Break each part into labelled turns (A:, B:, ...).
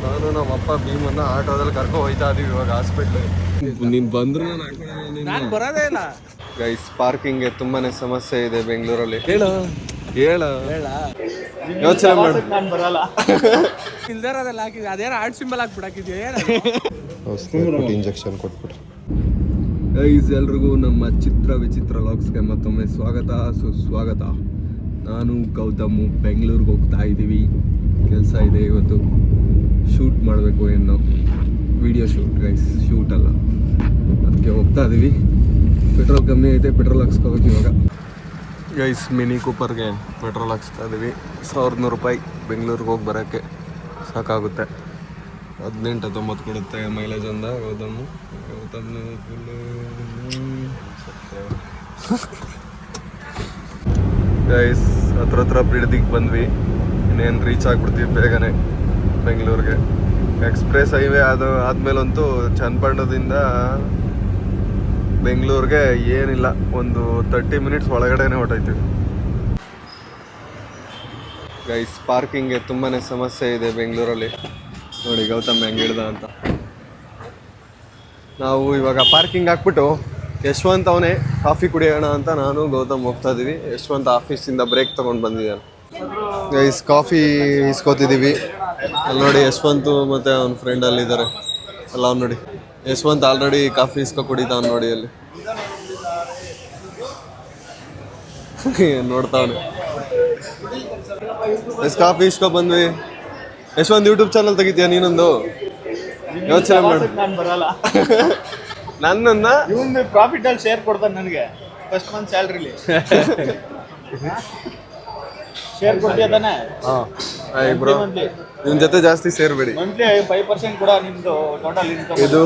A: ನಾನು ನಮ್ಮ ಅಪ್ಪ ಭೀಮನ್ನ ಆಟೋದಲ್ಲಿ ಕರ್ಕೊಂಡು ಹೋಯ್ತಾ ಇದೀವಿ ಇವಾಗ ಹಾಸ್ಪಿಟ್ಲಿಗೆ. ನೀನು ಬಂದ್ರು ನಾನು ಬರೋದೇ ಇಲ್ಲ ಗೈಸ್. ಪಾರ್ಕಿಂಗ್ಗೆ ತುಂಬಾನೇ ಸಮಸ್ಯೆ ಇದೆ ಬೆಂಗಳೂರಲ್ಲಿ. ಹೇಳು ಯೋಚನೆ ಮಾಡಿ ನಾನು ಬರಲ್ಲ. ಇಲ್ದಿರೋದೆಲ್ಲ ಹಾಕಿದ್ವಿ, ಅದೇನೋ ಆರ್ಟ್ ಸಿಂಬಲ್ ಹಾಕ್ಬಿಡಾಕಿದ್ವಿ. ಇಂಜೆಕ್ಷನ್ ಕೊಟ್ಬಿಟ್ಟು ಗೈಸ್, ಎಲ್ರಿಗೂ ನಮ್ಮ ಚಿತ್ರ ವಿಚಿತ್ರ ಲಾಗ್ಸ್ಗೆ ಮತ್ತೊಮ್ಮೆ ಸ್ವಾಗತ ಸುಸ್ವಾಗತ. ನಾನು ಗೌತಮು ಬೆಂಗಳೂರಿಗೆ ಹೋಗ್ತಾ ಇದ್ದೀವಿ. ಕೆಲಸ ಇದೆ ಇವತ್ತು, ಶೂಟ್ ಮಾಡಬೇಕು. ಏನು ವಿಡಿಯೋ ಶೂಟ್ ಗೈಸ್, ಶೂಟ್ ಅಲ್ಲ. ಅದಕ್ಕೆ ಹೋಗ್ತಾ ಇದ್ದೀವಿ. ಪೆಟ್ರೋಲ್ ಕಮ್ಮಿ ಐತೆ, ಪೆಟ್ರೋಲ್ ಹಾಕ್ಸ್ಕೋಬೇಕು ಇವಾಗ ಗೈಸ್. ಮಿನಿ ಕೂಪರ್ಗೆ ಪೆಟ್ರೋಲ್ ಹಾಕ್ಸ್ತಾ ಇದ್ದೀವಿ. 1100 ರೂಪಾಯಿ ಬೆಂಗಳೂರಿಗೆ ಹೋಗಿ ಬರೋಕ್ಕೆ ಸಾಕಾಗುತ್ತೆ. 18-19 ಕೊಡುತ್ತೆ ಮೈಲೇಜ್ ಅಂದ ಗೌತಮು ಫುಲ್ಲು. ಗೈಸ್ ಹತ್ರ ಬಿಡದಿಗೆ ಬಂದ್ವಿ. ಇನ್ನೇನು ರೀಚ್ ಆಗಿಬಿಡ್ತೀವಿ ಬೇಗನೆ ಬೆಂಗಳೂರಿಗೆ. ಎಕ್ಸ್ಪ್ರೆಸ್ ಹೈವೇ ಆದಮೇಲಂತೂ ಚನ್ನಪಟ್ಟಣದಿಂದ ಬೆಂಗಳೂರಿಗೆ ಏನಿಲ್ಲ, ಒಂದು 30 ಮಿನಿಟ್ಸ್ ಒಳಗಡೆನೆ ಹೊರಟೋಯ್ತೀವಿ ಗೈಸ್. ಪಾರ್ಕಿಂಗ್ಗೆ ತುಂಬಾ ಸಮಸ್ಯೆ ಇದೆ ಬೆಂಗಳೂರಲ್ಲಿ. ನೋಡಿ ಗೌತಮ್ ಹೆಂಗೆ ಹೇಳ್ದ ಅಂತ. ನಾವು ಇವಾಗ ಪಾರ್ಕಿಂಗ್ ಹಾಕ್ಬಿಟ್ಟು ಯಶವಂತ್ ಅವನೇ ಕಾಫಿ ಕುಡಿಯೋಣ ಅಂತ ನಾನು ಗೌತಮ್ ಹೋಗ್ತಾ ಇದ್ದೀವಿ. ಯಶವಂತ್ ಆಫೀಸಿಂದ ಬ್ರೇಕ್ ತೊಗೊಂಡು ಬಂದಿದ್ದಾನೆ ಗೈಸ್. ಕಾಫಿ ಇಸ್ಕೋತಿದ್ದೀವಿ. ಅಲ್ಲಿ ನೋಡಿ ಯಶವಂತ್ ಮತ್ತು ಅವನ ಫ್ರೆಂಡ್ ಅಲ್ಲಿದ್ದಾರೆ ಅಲ್ಲ. ಅವ್ನು ನೋಡಿ ಯಶವಂತ್ ಆಲ್ರೆಡಿ ಕಾಫಿ ಇಸ್ಕೊ ಕುಡಿತಾವ್ ನೋಡಿ ಅಲ್ಲಿ. ನೋಡ್ತಾವನೆ. ಕಾಫಿ ಇಸ್ಕೊ ಬಂದ್ವಿ. ಯಶವಂತ್ ಯೂಟ್ಯೂಬ್ ಚಾನಲ್ ತೆಗಿತೀಯ ನೀನೊಂದು? ಯೋಚನೆ ಮಾಡಿ. ನಾನು ಬರಲ್ಲ. ನನ್ನನ್ನ ಇವನು ಪ್ರಾಫಿಟ್ ಅಲ್ಲಿ ಶೇರ್ ಕೊಡ್ತಾನೆ ನನಗೆ ಫಸ್ಟ್ ಮಂತ್ ಸ್ಯಾಲ್ರಿಲಿ. ಶೇರ್ ಕೊಡ್ತೀಯ ತಾನೆ? ಹಾಂ ಬ್ರೋ, ನಿಮ್ಮ ಜೊತೆ ಜಾಸ್ತಿ ಸೇರ್ಬೇಡಿ. ಮಂತ್ಲಿ 5% ಕೂಡ ನಿಮ್ಮದು ಟೋಟಲ್ ಇನ್ಕಮ್. ಇದು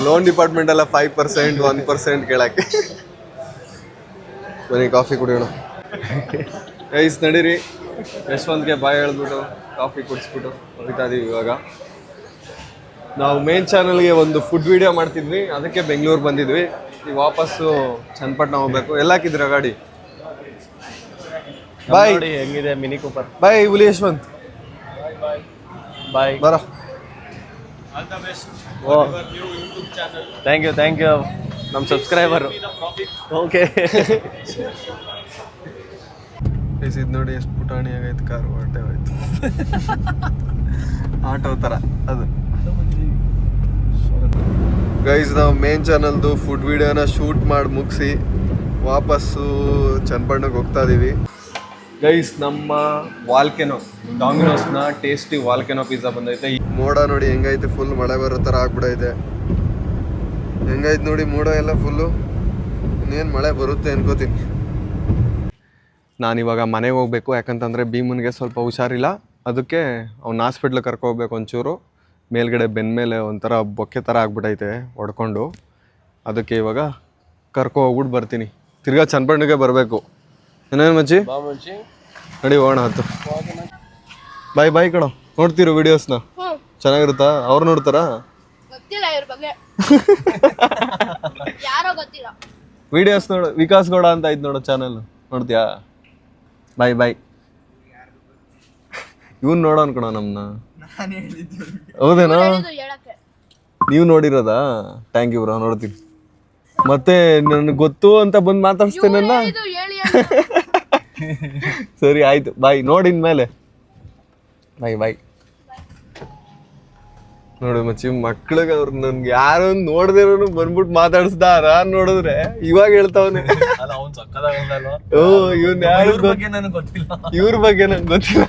A: ಲೋನ್ ಡಿಪಾರ್ಟ್ಮೆಂಟ್ ಎಲ್ಲ 5%, 1% ಕೇಳಕ್ಕೆ. ಬನ್ನಿ ಕಾಫಿ ಕುಡಿಯೋಣ ಗೈಸ್. ನಡೀರಿ. ಯಶವಂತ್ಗೆ ಬಾಯ್ ಹೇಳ್ಬಿಟ್ಟು ಕಾಫಿ ಕುಡಿಸ್ಬಿಟ್ಟು ಹೋಗ್ತಾ ಇದೀವಿ ಇವಾಗ. ನಾವು ಮೇನ್ ಚಾನಲ್ಗೆ ಒಂದು ಫುಡ್ ವಿಡಿಯೋ ಮಾಡ್ತಿದ್ವಿ, ಅದಕ್ಕೆ ಬೆಂಗಳೂರು ಬಂದಿದ್ವಿ. ಈಗ ವಾಪಸ್ಸು ಚನ್ನಪಟ್ಟಣ ಹೋಗ್ಬೇಕು. ಎಲ್ಲ ಹಾಕಿದ್ರ ಗಾಡಿ? ಬಾಯ್. ಹೆಂಗಿದೆ ಮಿನಿ ಕೂಪರ್? ಬಾಯ್ ಹುಲಿ ಯಶವಂತ್. ಬಾಯ್ ಬರ. ಥ್ಯಾಂಕ್ ಯು ನಮ್ಮ ಸಬ್ಸ್ಕ್ರೈಬರು. ಓಕೆ. ಇದು ನೋಡಿ ಎಷ್ಟು ಪುಟಾಣಿ ಆಗೈತೆ ಕಾರು. ಹೊಟ್ಟೆ ಹೋಯ್ತು. ಆಟೋ ಥರ ಅದು ಗೈಸ್. ನಾವು ಮೇನ್ ಚಾನಲ್ದು ಫುಡ್ ವಿಡಿಯೋನ ಶೂಟ್ ಮಾಡಿ ಮುಗಿಸಿ ವಾಪಸ್ಸು ಚನ್ನಪಟ್ಟಣಕ್ಕೆ ಹೋಗ್ತಾ ಇದ್ದೀವಿ ಗೈಸ್. ನಮ್ಮ ವಾಲ್ಕೆನೋ ಡಾಮಿನೋಸ್ನ ಟೇಸ್ಟಿ ವಾಲ್ಕೆನೋ ಪಿಜ್ಜಾ ಬಂದೈತೆ. ಮೋಡ ನೋಡಿ ಹೆಂಗೈತೆ, ಫುಲ್ ಮಳೆ ಬರೋ ಥರ ಆಗ್ಬಿಡೈತೆ. ಹೆಂಗೈತೆ ನೋಡಿ ಮೋಡ ಎಲ್ಲ ಫುಲ್ಲು. ಇನ್ನೇನು ಮಳೆ ಬರುತ್ತೆ ಅನ್ಕೋತೀನಿ. ನಾನಿವಾಗ ಮನೆಗೆ ಹೋಗ್ಬೇಕು, ಯಾಕಂತಂದರೆ ಭೀಮನ್ಗೆ ಸ್ವಲ್ಪ ಹುಷಾರಿಲ್ಲ. ಅದಕ್ಕೆ ಅವ್ನ ಹಾಸ್ಪಿಟ್ಲಿಗೆ ಕರ್ಕೋಗ್ಬೇಕು. ಒಂಚೂರು ಮೇಲ್ಗಡೆ ಬೆನ್ನ ಮೇಲೆ ಒಂಥರ ಬೊಕ್ಕೆ ಥರ ಆಗ್ಬಿಟ್ಟೈತೆ ಹೊಡ್ಕೊಂಡು. ಅದಕ್ಕೆ ಇವಾಗ ಹೋಗ್ಬಿಟ್ಟು ಬರ್ತೀನಿ. ತಿರ್ಗಾ ಚನ್ನಪಟ್ಟಣಕ್ಕೆ ಬರಬೇಕು. ಏನೇನು ಮಚ್ಚಿ ನಡಿ ಹೋಗೋಣ ಆಯ್ತು. ಬಾಯ್ ಕಣೋ. ನೋಡ್ತೀರು ವಿಡಿಯೋಸ್ನ? ಚೆನ್ನಾಗಿರುತ್ತಾ? ಅವ್ರು ನೋಡ್ತಾರಾ? ವಿಡಿಯೋಸ್ ನೋಡು. ವಿಕಾಸ್ ಗೌಡ ಅಂತ ಐತೆ ನೋಡು ಚಾನಲ್, ನೋಡ್ತೀಯಾ? ಬಾಯ್. ಇವನ್ ನೋಡೋ ಅನ್ಕೊಣ ನಮ್ನ. ಹೌದೇನೋ? ನೀವು ನೋಡಿರೋದಾ? ಥ್ಯಾಂಕ್ ಯು ಬ್ರೋ, ನೋಡ್ತೀನಿ. ಮತ್ತೆ ನನ್ಗೆ ಗೊತ್ತು ಅಂತ ಬಂದು ಮಾತಾಡಿಸ್ತೇನಲ್ಲ. ಸರಿ ಆಯ್ತು, ಬಾಯ್. ನೋಡಿನ ಮೇಲೆ ಬಾಯ್. ನೋಡಿ ಮಚ್ಚಿ, ಮಕ್ಳಿಗೆ ಅವ್ರು ನನ್ಗೆ ಯಾರು ನೋಡ್ದೇನು ಬಂದ್ಬಿಟ್ಟು ಮಾತಾಡಿಸ್ದಾರ ನೋಡಿದ್ರೆ ಇವಾಗ ಹೇಳ್ತಾವನೆ. ಇವ್ನ ಇವ್ರ ಬಗ್ಗೆ ನಂಗೆ ಗೊತ್ತಿಲ್ಲ.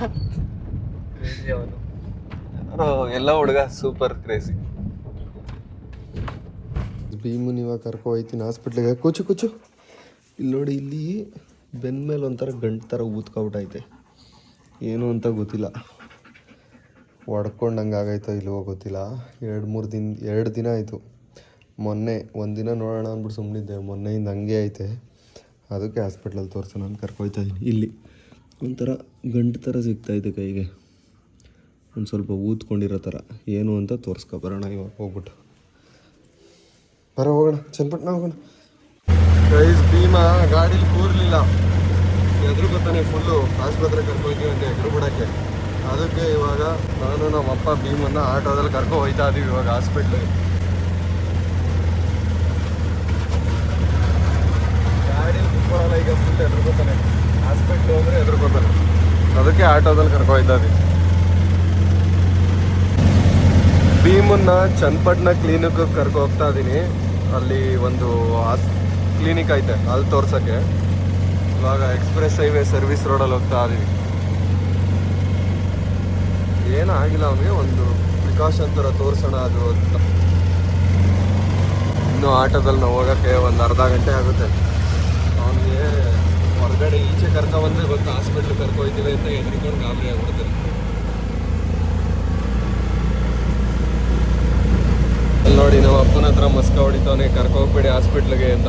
A: ಎಲ್ಲ ಹುಡುಗ ಸೂಪರ್ ಕ್ರೇಜಿ. ಭೀಮನ್ ಇವಾಗ ಕರ್ಕೊ ಹೋಯ್ತೀನಿ ಹಾಸ್ಪಿಟ್ಲಿಗೆ. ಕುಚು ಇಲ್ಲಿ ನೋಡಿ, ಇಲ್ಲಿ ಬೆನ್ನ ಮೇಲೆ ಒಂಥರ ಗಂಟು ಥರ ಊದ್ಕೊಬಿಟ್ಟೈತೆ. ಏನು ಅಂತ ಗೊತ್ತಿಲ್ಲ. ಹೊಡ್ಕೊಂಡಂಗೆ ಆಗೈತೋ ಇಲ್ವೋ ಗೊತ್ತಿಲ್ಲ. 2 ದಿನ ಆಯಿತು. ಮೊನ್ನೆ ಒಂದಿನ ನೋಡೋಣ ಅಂದ್ಬಿಟ್ಟು ಸುಮ್ಮನಿದ್ದೆ. ಮೊನ್ನೆಯಿಂದ ಹಂಗೆ ಐತೆ. ಅದಕ್ಕೆ ಹಾಸ್ಪಿಟ್ಲಲ್ಲಿ ತೋರಿಸೋಣ ಅಂತ ಕರ್ಕೊಯ್ತಾ ಇದ್ದೀನಿ. ಇಲ್ಲಿ ಒಂಥರ ಗಂಟು ಥರ ಸಿಗ್ತಾಯಿದೆ ಕೈಗೆ, ಒಂದು ಸ್ವಲ್ಪ ಊದ್ಕೊಂಡಿರೋ ಥರ. ಏನು ಅಂತ ತೋರಿಸ್ಕೊಬರೋಣ ಇವಾಗ ಹೋಗ್ಬಿಟ್ಟು. ಹೋಗೋಣ ಚನ್ನಪಟ್ಟಣ ಹೋಗೋಣ ಗೈಸ್. ಭೀಮ ಗಾಡೀಲಿ ಕೂರ್ಲಿಲ್ಲ, ಎದುರು ಗೊತ್ತಾನೆ ಫುಲ್ಲು. ಆಸ್ಪತ್ರೆ ಕರ್ಕೊಯ್ತೀವಿ ಅಂತ ಎದುರು ಬಿಡೋಕ್ಕೆ. ಅದಕ್ಕೆ ಇವಾಗ ನಾನು ನಮ್ಮ ಅಪ್ಪ ಭೀಮನ್ನ ಆಟೋದಲ್ಲಿ ಕರ್ಕೊ ಹೋಯ್ತಾ ಇದೀವಿ ಇವಾಗ ಹಾಸ್ಪಿಟ್ಲಿಗೆ. ಗಾಡಿ ಕುತ್ಕೊಳ್ಳಲ್ಲ ಈಗ, ಫುಲ್ ಎದುರ್ಕೋತಾನೆ. ಹಾಸ್ಪಿಟ್ಲು ಅಂದರೆ ಎದುರ್ಕೋತಾನೆ, ಅದಕ್ಕೆ ಆಟೋದಲ್ಲಿ ಕರ್ಕೊ ಹೋಯ್ತಾ ಇದೀವಿ. ಭೀಮನ್ನ ಚನ್ನಪಟ್ಟಣ ಕ್ಲಿನಿಕ್ ಕರ್ಕೊ ಹೋಗ್ತಾ ಇದ್ದೀನಿ. ಅಲ್ಲಿ ಒಂದು ಕ್ಲಿನಿಕ್ ಐತೆ, ಅಲ್ಲಿ ತೋರ್ಸೋಕ್ಕೆ. ಇವಾಗ ಎಕ್ಸ್ಪ್ರೆಸ್ ಹೈವೇ ಸರ್ವಿಸ್ ರೋಡಲ್ಲಿ ಹೋಗ್ತಾ ಇದೀವಿ. ಏನೂ ಆಗಿಲ್ಲ ಅವನಿಗೆ, ಒಂದು ಪ್ರಿಕಾಷನ್ ಥರ ತೋರಿಸೋಣ ಅದು ಅಂತ. ಇನ್ನೂ ಆಟೋದಲ್ಲಿ ನಾವು ಹೋಗೋಕ್ಕೆ ಒಂದು ಅರ್ಧ ಗಂಟೆ ಆಗುತ್ತೆ. ಅವನಿಗೆ ಹೊರಗಡೆ ಈಚೆ ಕರ್ಕೊಬಂದರೆ ಗೊತ್ತು ಹಾಸ್ಪಿಟ್ಲಿಗೆ ಕರ್ಕೊಯ್ತೀವಿ ಅಂತ ಎದ್ರಿಕೊಂಡು ಗಾಬರಿ ಆಗ್ಬಿಡ್ತಾರೆ. ಅಲ್ಲಿ ನೋಡಿ ನಮ್ಮ ಅಪ್ಪನ ಹತ್ರ ಮಸ್ಕ ಹೊಡಿತವನಿಗೆ, ಕರ್ಕೋಗ್ಬೇಡಿ ಹಾಸ್ಪಿಟ್ಲಿಗೆ ಅಂತ.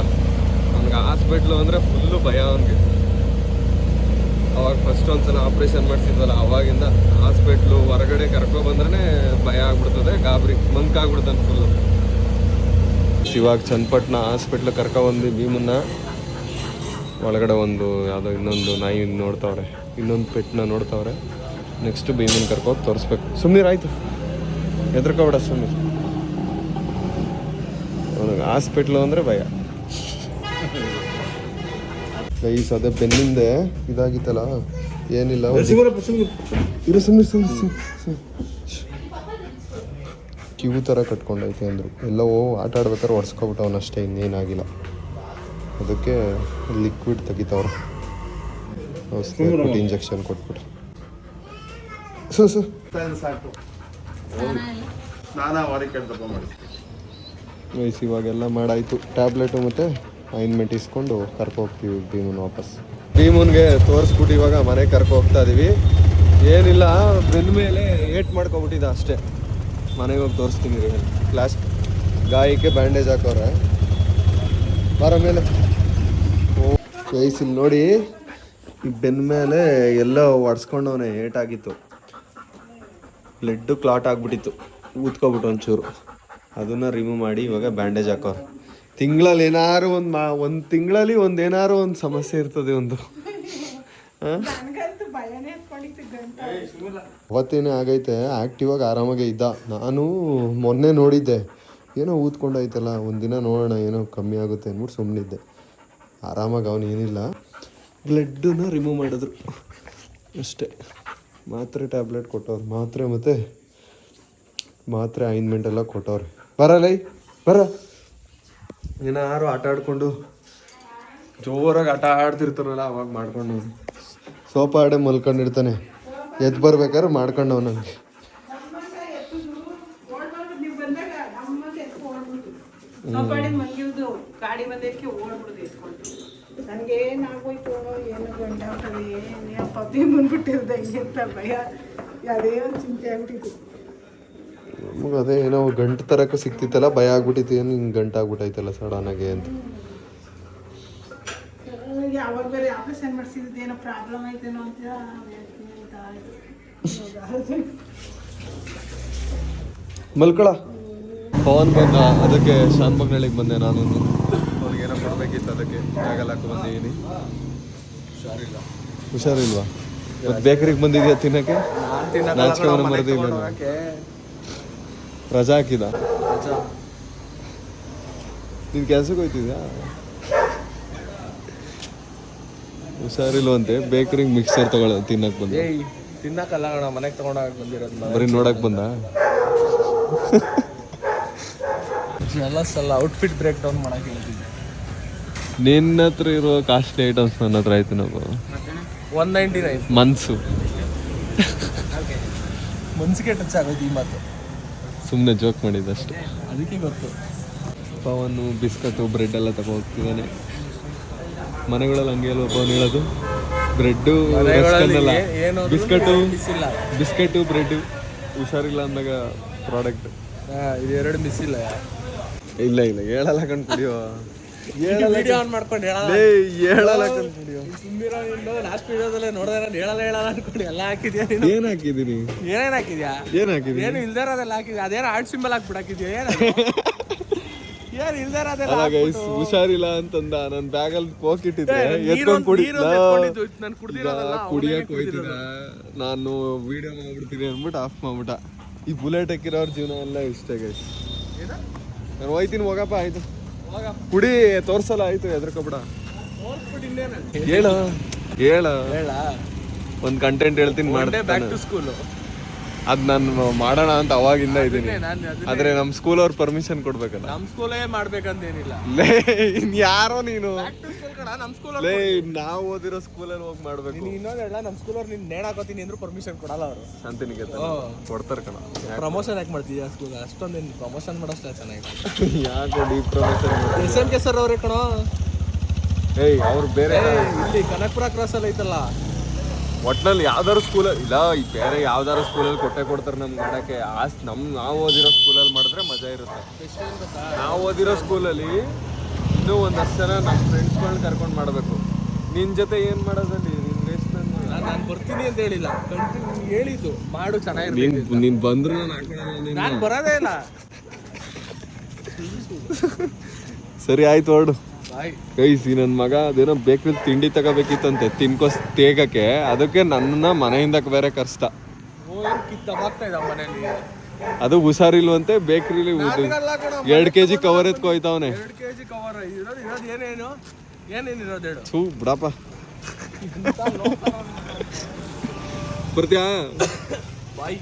A: ಅವ್ನಿಗೆ ಹಾಸ್ಪಿಟ್ಲು ಅಂದರೆ ಫುಲ್ಲು ಭಯ ಅವನಿಗೆ. ಅವಾಗ ಫಸ್ಟ್ ಒಂದ್ಸಲ ಆಪ್ರೇಷನ್ ಮಾಡಿಸಿದ್ವಲ್ಲ, ಅವಾಗಿಂದ ಹಾಸ್ಪಿಟ್ಲು ಹೊರಗಡೆ ಕರ್ಕೊಬಂದ್ರೆ ಭಯ ಆಗ್ಬಿಡ್ತದೆ, ಗಾಬರಿ ಮಂಕಾಗ್ಬಿಡ್ತಾನೆ ಫುಲ್ಲು. ಇವಾಗ ಚನ್ನಪಟ್ಟಣ ಹಾಸ್ಪಿಟ್ಲ್ ಕರ್ಕೊಬಂದು ಭೀಮನ್ನ ಒಳಗಡೆ ಒಂದು ಯಾವುದೋ ಇನ್ನೊಂದು ನಾಯಿ ನೋಡ್ತಾವ್ರೆ, ಇನ್ನೊಂದು ಪೆಟ್ಟನ್ನ ನೋಡ್ತಾವ್ರೆ. ನೆಕ್ಸ್ಟ್ ಭೀಮನ್ನ ಕರ್ಕೋಗಿ ತೋರಿಸ್ಬೇಕು. ಸುಮ್ಮನೆ ಆಯಿತು, ಹೆದರ್ಕೋಬೇಡ ಸುಮ್ಮನೆ. ಅವನಿಗೆ ಹಾಸ್ಪಿಟ್ಲು ಅಂದರೆ ಭಯ. ಗೈಸ್ ಅದೇ ಬೆನ್ನಿಂದೆ ಇದಾಗಿತ್ತಲ್ಲ, ಏನಿಲ್ಲ, ಇರು ಸುಮ್ಮನೆ ಕಿವು ಥರ ಕಟ್ಕೊಂಡೈತೆ ಅಂದರು. ಎಲ್ಲವೋ ಆಟ ಆಡ್ಬೇಕಾದ್ರೆ ಒಡ್ಸ್ಕೊಬಿಟ್ಟವನಷ್ಟೇ, ಇನ್ನೇನಾಗಿಲ್ಲ. ಅದಕ್ಕೆ ಲಿಕ್ವಿಡ್ ತೆಗಿತಾವ್ರು, ಔಷಧಿ ಇಂಜೆಕ್ಷನ್ ಕೊಟ್ಬಿಟ್ಟು. ಸಾಕು ಗೈಸ್ ಇವಾಗೆಲ್ಲ ಮಾಡಾಯಿತು. ಟ್ಯಾಬ್ಲೆಟು ಮತ್ತು ಆಯಿಂಟ್ಮೆಂಟ್ ಇಸ್ಕೊಂಡು ಕರ್ಕೊ ಹೋಗ್ತೀವಿ ಭೀಮನ್ ವಾಪಸ್. ಭೀಮನ್ಗೆ ತೋರಿಸ್ಬಿಟ್ಟು ಇವಾಗ ಮನೆಗೆ ಕರ್ಕೊ ಹೋಗ್ತಾ ಇದೀವಿ. ಏನಿಲ್ಲ, ಬೆನ್ನ ಮೇಲೆ ಏಟ್ ಮಾಡ್ಕೊಬಿಟ್ಟಿದ್ದ ಅಷ್ಟೇ. ಮನೆಗೆ ಹೋಗಿ ತೋರಿಸ್ತೀನಿ. ಕ್ಲಾಸ್ ಗಾಯಕ್ಕೆ ಬ್ಯಾಂಡೇಜ್ ಹಾಕೋರೆ. ಬರ ಮೇಲೆ ಇಲ್ಲಿ ನೋಡಿ, ಈ ಬೆನ್ನ ಮೇಲೆ ಎಲ್ಲ ಒಡ್ಸ್ಕೊಂಡವನೇ, ಏಟಾಗಿತ್ತು. ಬ್ಲಡ್ಡು ಕ್ಲಾಟ್ ಆಗಿಬಿಟ್ಟಿತ್ತು, ಊದ್ಕೊಬಿಟ್ಟು ಒಂಚೂರು. ಅದನ್ನು ರಿಮೂವ್ ಮಾಡಿ ಇವಾಗ ಬ್ಯಾಂಡೇಜ್ ಹಾಕೋರು. ತಿಂಗಳಲ್ಲಿ ಏನಾರು ಒಂದು ತಿಂಗಳಲ್ಲಿ ಏನಾರು ಒಂದು ಸಮಸ್ಯೆ ಇರ್ತದೆ ಒಂದು. ಅವತ್ತೇನೇ ಆಗೈತೆ, ಆ್ಯಕ್ಟಿವ್ ಆಗಿ ಆರಾಮಾಗೇ ಇದ್ದ. ನಾನು ಮೊನ್ನೆ ನೋಡಿದ್ದೆ, ಏನೋ ಊದ್ಕೊಂಡೈತಲ್ಲ, ಒಂದಿನ ನೋಡೋಣ ಏನೋ ಕಮ್ಮಿ ಆಗುತ್ತೆ ಅಂದ್ಬಿಟ್ಟು ಸುಮ್ಮನಿದ್ದೆ. ಆರಾಮಾಗಿ ಅವನು ಏನಿಲ್ಲ, ಬ್ಲಡ್ಡನ್ನ ರಿಮೂವ್ ಮಾಡಿದ್ರು ಅಷ್ಟೇ. ಮಾತ್ರೆ ಟ್ಯಾಬ್ಲೆಟ್ ಕೊಟ್ಟವ್ರು, ಮಾತ್ರೆ ಆಯಿಂಟ್ಮೆಂಟ್ ಎಲ್ಲ ಕೊಟ್ಟವ್ರೆ. ಬರಲ್ಲ ಬರ. ಏನಾರು ಆಟ ಆಡ್ಕೊಂಡು ಜೋರಾಗಿ ಆಟ ಆಡ್ತಿರ್ತಾರಲ್ಲ, ಅವಾಗ ಮಾಡ್ಕೊಂಡು ಸೋಫಾ ಆಡೆ ಮಲ್ಕೊಂಡಿರ್ತಾನೆ. ಎದ್ದು ಬರ್ಬೇಕಾದ್ರೆ ಮಾಡ್ಕೊಂಡವ್ ನನಗೆ. ನಮಗೆ ಅದೇ ಏನೋ ಗಂಟು ತರಕ್ಕೆ ಸಿಕ್ತಿತ್ತಲ್ಲ, ಭಯ ಆಗ್ಬಿಟ್ಟಿತ್ತು, ಏನು ಹಿಂಗೆ ಗಂಟು ಆಗ್ಬಿಟ್ಟೈತಲ್ಲ ಸಡನ್ನಾಗೆ ಅಂತ.
B: ಯಾವಾಗ ಬೇರೆ ಆಪರೇಷನ್ ಮಾಡಿಸಿದ್ದು ಏನೋ ಪ್ರಾಬ್ಲಮ್ ಐತೇನೋ ಅಂತ
A: ಮಲ್ಕೊಳ. ಪವನ್ ಬಂದ, ಅದಕ್ಕೆ ಶಾನ್ಭಾಗ್ನಳ್ಳಿಗೆ ಬಂದೆ ನಾನು. ಅವ್ರಿಗೆ ಏನೋ ಕೊಡಬೇಕಿತ್ತು, ಅದಕ್ಕೆ ಬ್ಯಾಗಲ್ಲಿ ಹಾಕಿ ಬಂದಿದ್ದೀನಿ. ಹುಷಾರಿಲ್ವಾ? ಇವತ್ತು ಬೇಕರಿಗೆ ಬಂದಿದ್ಯಾ ತಿನ್ನಕ್ಕೆ? ನಾಚ್ಕೊಂಡು ಮರೆದಿಲ್ಲ, ರಜಾ ಹಾಕಿದ. ನೀನು ಕೆಲ್ಸಕ್ಕೆ ಹೋಯ್ತಿದ್ಯಾ? ಹುಷಾರಿಲ್ವಂತೆ, ಬೇಕರಿಗೆ ಮಿಕ್ಸರ್ ತಗೊಳ್ಳ ತಿನ್ನಕ್ಕೆ ಬಂದ.
C: ತಿನ್ನಕ್ಕಲ್ಲ ಅಣ್ಣ, ಮನೆಗೆ ತಗೊಂಡೋಗಿ ಬಂದಿರೋದು.
A: ಬರೀ ನೋಡಕ್ ಬಂದ.
C: ಎಲ್ಲ ಸಲ ಔಟ್ಫಿಟ್ ಬ್ರೇಕ್ ಡೌನ್ ಮಾಡಕ್ಕೆ ಹೇಳ್ತಿದ್ದೆ.
A: ನಿನ್ನ ಹತ್ರ ಇರೋ ಕಾಸ್ಟ್ಲಿ ಐಟಮ್ಸ್ ನನ್ನ ಹತ್ರ ಆಯ್ತು. ನಾವು
C: 199
A: ಮನ್ಸು
C: ಮನ್ಸಿಗೆ ಟಚ್ ಆಗೋದು ಈ ಮಾತು.
A: ಸುಮ್ಮನೆ ಜೋಕ್ ಮಾಡಿದ್ದಷ್ಟೇ,
C: ಅದಕ್ಕೆ ಗೊತ್ತು.
A: ಪವನು ಬಿಸ್ಕಟು ಬ್ರೆಡ್ ಎಲ್ಲ ತಗೋ ಹೋಗ್ತಿದ್ದಾನೆ. ಮನೆಗಳಲ್ಲಿ ಹಂಗೆ ಅಲ್ವ ಪವನ್ ಹೇಳೋದು, ಬ್ರೆಡ್ಡು ಬಿಸ್ಕಟು ಬ್ರೆಡ್ಡು. ಹುಷಾರಿಲ್ಲ ಅಂದಾಗ ಪ್ರಾಡಕ್ಟ್
C: ಇದೆರಡು ಮಿಸ್ ಇಲ್ಲ.
A: ಇಲ್ಲ ಹೇಳಲ್ಲ ಕಣ್ ಕುಡಿಯೋ,
C: ವಿಡಿಯೋ ಆನ್ ಮಾಡ್ಕೊಂಡು
A: ಹೇಳಲ್ಲ ಕಣ್ ಕುಡಿಯೋ.
C: ಲಾಸ್ಟ್ ವಿಡಿಯೋದಲ್ಲೇ ನೋಡಿದ್ರೆ ನಾನು ಹೇಳಲ್ಲ ಅನ್ಕೊಂಡು ಎಲ್ಲ ಹಾಕಿದ್ಯಾ?
A: ಏನ್ ಹಾಕಿದೀನಿ?
C: ಏನೇನು ಹಾಕಿದ್ಯಾ?
A: ಏನ್ ಹಾಕಿದೀನಿ?
C: ಏನು ಇಲ್ದೇ ಇರೋದೆಲ್ಲ ಹಾಕಿದ್ಯಾ? ಅದೇನೋ ಆರ್ಟ್ ಸಿಂಬಲ್ ಹಾಕ್ಬಿಟ್ಟು ಹಾಕಿದ್ಯಾ? ಏನ್ ಇಲ್ದಾರ
A: ಅಲ್ಲ ಗೈಸ್ ಹುಷಾರಿಲ್ಲ ಅಂತಂದ ನನ್ ಬ್ಯಾಗಲ್ಲಿ ಕೋಕ್ ಇಟ್ಟಿದ್ದೆ ಎತ್ಕೊಂಡ್ ಕುಡಿಯಕ್ ಹೋಯ್ತಿದ ನಾನು ವಿಡಿಯೋ ಮಾಡ್ಬಿಡ್ತೀನಿ ಅಂದ್ಬಿಟ್ಟು ಆಫ್ ಮಾಡ್ಬಿಟ್ಟ. ಈ ಬುಲೆಟ್ ಹಾಕಿರೋರ್ ಜೀವನ ಎಲ್ಲ ಇಷ್ಟ ಗೈಸ್. ನಾನು ಹೋಯ್ತೀನಿ ಹೋಗಪ್ಪ ಆಯ್ತು ಕುಡಿ ತೋರ್ಸಲ್ಲ ಆಯ್ತು ಎದ್ರಕೊಬಿಡ. ಹೇಳ ಹೇಳ ಒಂದ್ ಕಂಟೆಂಟ್ ಹೇಳ್ತೀನಿ ಮಾಡ್ತೀನಿ. ಅದ್ ನಾನು ಮಾಡೋಣ ಅಂತ ಅವಾಗಿಂದ ಇದೀನಿ. ಆದ್ರೆ ನಮ್ ಸ್ಕೂಲ್ ಅವ್ರ ಪರ್ಮಿಷನ್ ಕೊಡ್ಬೇಕಲ್ಲ.
C: ನಮ್ ಸ್ಕೂಲೇ ಮಾಡ್ಬೇಕಂತೇನಿಲ್ಲ.
A: ಲೇ ಯಾರೋ ನೀನು
C: ನಮ್ ಸ್ಕೂಲ್
A: ಲೇ ನಾವ್ ಓದಿರೋ ಸ್ಕೂಲಲ್ಲಿ ಹೋಗಿ ಮಾಡ್ಬೇಕು.
C: ಇನ್ನೊಂದ್ ಹೇಳ ನಮ್ ಸ್ಕೂಲ್ ಅವ್ರು ನೀನ್ ನೇಣ್ ಹಾಕೋತೀನಿ ಅಂದ್ರೂ ಪರ್ಮಿಷನ್ ಕೊಡಲ್ಲ ಅವರು.
A: ಶಾಂತಿನಿಕೇತನ ಕೊಡ್ತಾರ ಕಣ.
C: ಪ್ರಮೋಷನ್ ಯಾಕೆ ಮಾಡ್ತೀಯ ಸ್ಕೂಲ್ ಅಷ್ಟೊಂದೇನು ಪ್ರಮೋಷನ್ ಮಾಡೋಷ್ಟ ಚೆನ್ನಾಗಿ.
A: ಯಾಕೆ ಡೀಪ್ ಪ್ರಮೋಷನ್
C: SMK ಸರ್ ಅವ್ರೆ ಕಣೋ.
A: ಏಯ್ ಅವ್ರು ಬೇರೆ
C: ಇಲ್ಲಿ ಕನಕಪುರ ಕ್ರಾಸ್ ಅಲ್ಲಿ ಐತಲ್ಲ
A: ಒಟ್ನಲ್ಲಿ ಯಾವ್ದಾರು ಸ್ಕೂಲಲ್ಲಿ ಇಲ್ಲ ಈ ಬೇರೆ ಯಾವ್ದಾರು ಸ್ಕೂಲಲ್ಲಿ ಕೊಡ್ತಾರೆ ನಮ್ಗೆ ಮಾಡಕ್ಕೆ. ನಾವು ಓದಿರೋ ಸ್ಕೂಲಲ್ಲಿ ಮಾಡಿದ್ರೆ ಮಜಾ ಇರುತ್ತೆ. ನಾವು ಓದಿರೋ ಸ್ಕೂಲಲ್ಲಿ ಇನ್ನೂ ಒಂದಷ್ಟು ಜನ ನಮ್ಮ ಫ್ರೆಂಡ್ಸ್ಗಳನ್ನ ಕರ್ಕೊಂಡು ಮಾಡಬೇಕು. ನಿನ್ನ ಜೊತೆ ಏನು ಮಾಡೋದಲ್ಲಿ ನಿನ್ನ ವೇಸ್ಟ್.
C: ನಾನು ಬರ್ತೀನಿ ಅಂತ ಹೇಳಿಲ್ಲ, ಕಂಟಿನ್ಯೂ ಹೇಳಿದ್ದು ಮಾಡು ಚೆನ್ನಾಗಿರ್ತೀನಿ.
A: ನೀನು ಬಂದ್ರು ನಾನು ಹಾಕೊಳ್ಳಲ್ಲ.
C: ನಾನು ಬರೋದೇ ಇಲ್ಲ.
A: ಸರಿ ಆಯ್ತು ಹೊರಡು.
C: ಬಾಯ್.
A: ನನ್ನ ಮಗ ಅದೇನೋ ಬೇಕ್ರಿ ತಿಂಡಿ ತಗೋಬೇಕಿತ್ತಂತೆ ತೇಗಕ್ಕೆ. ಅದಕ್ಕೆ ನನ್ನ ಮನೆಯಿಂದ ಬೇರೆ ಕರ್ಸ್ತ.
C: ಕಿತ್ತಾಗ್ತಾ ಇದ್ದ ಮನೇಲಿ.
A: ಅದು ಹುಷಾರಿಲ್ವಂತೆ ಬೇಕ್ರಿಲಿ 2 kg ಕವರ್ ಎತ್ಕೋಯ್ತವನೆ.
C: 2 kg ಕವರ್ ಇರೋದು ಏನೇನಿರೋದು ಹೇಳು.
A: ಥೂ ಬಿಡಪ್ಪ. ಬರ್ತೀಯಾ
C: ಬಾಯ್.